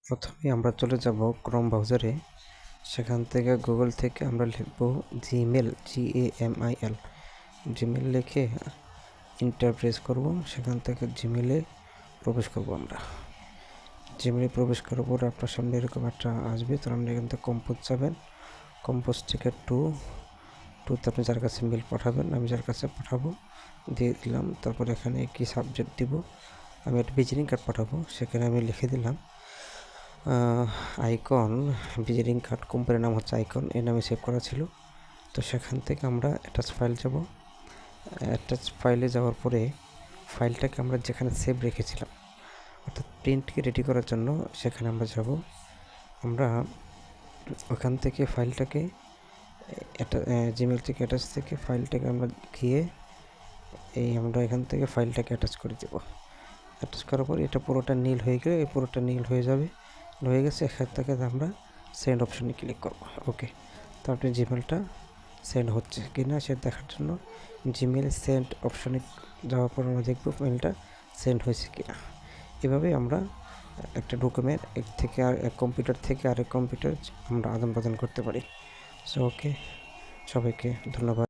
প্রথমে আমরা চলে যাব ক্রোম ব্রাউজারে। সেখান থেকে গুগল থেকে আমরা লিখব জিমেল, GAMIL। জিমেল লিখে ইন্টার প্রেস করব। সেখান থেকে জিমেলে প্রবেশ করব। আমরা জিমেলে প্রবেশ করার পর আপনার সামনে এরকম একটা আসবে। তো আপনি এখান থেকে কম্পোজ যাবেন। কম্পোজ থেকে টুতে আপনি যার কাছে মেল পাঠাবেন, আমি যার কাছে পাঠাবো দিয়ে দিলাম। তারপর এখানে কি সাবজেক্ট দিব, আমি একটা ভিজিটিং কার্ড পাঠাবো। সেখানে আমি লিখে দিলাম আইকন। ভিজিটিং কার্ড কোম্পানির নাম হচ্ছে আইকন, এই নামে সেভ করা ছিল। তো সেখান থেকে আমরা অ্যাটাচ ফাইল যাব। অ্যাটাচ ফাইলে যাওয়ার পরে ফাইলটাকে আমরা যেখানে সেভ রেখেছিলাম, অর্থাৎ প্রিন্টকে রেডি করার জন্য সেখানে আমরা যাব। আমরা ওখান থেকে ফাইলটাকে জিমেল থেকে অ্যাটাচ থেকে ফাইলটাকে আমরা গিয়ে আমরা এখান থেকে ফাইলটাকে অ্যাটাচ করে দেব। অ্যাটাচ করার পর এটা পুরোটা নীল হয়ে গেলে এই পুরোটা নীল হয়ে যাবে। হয়ে গেছে, এখান থেকে আমরা সেন্ড অপশনে ক্লিক করব। ওকে, তো আপনি জিমেলটা সেন্ড হচ্ছে কি না সেটা দেখার জন্য জিমেল সেন্ড অপশনে যাওয়ার পর আমরা দেখব মেলটা সেন্ড হয়েছে কি না। এভাবে আমরা একটা ডকুমেন্ট এক কম্পিউটার থেকে আরেক কম্পিউটার আমরা আদান প্রদান করতে পারি। সো ওকে, সবাইকে ধন্যবাদ।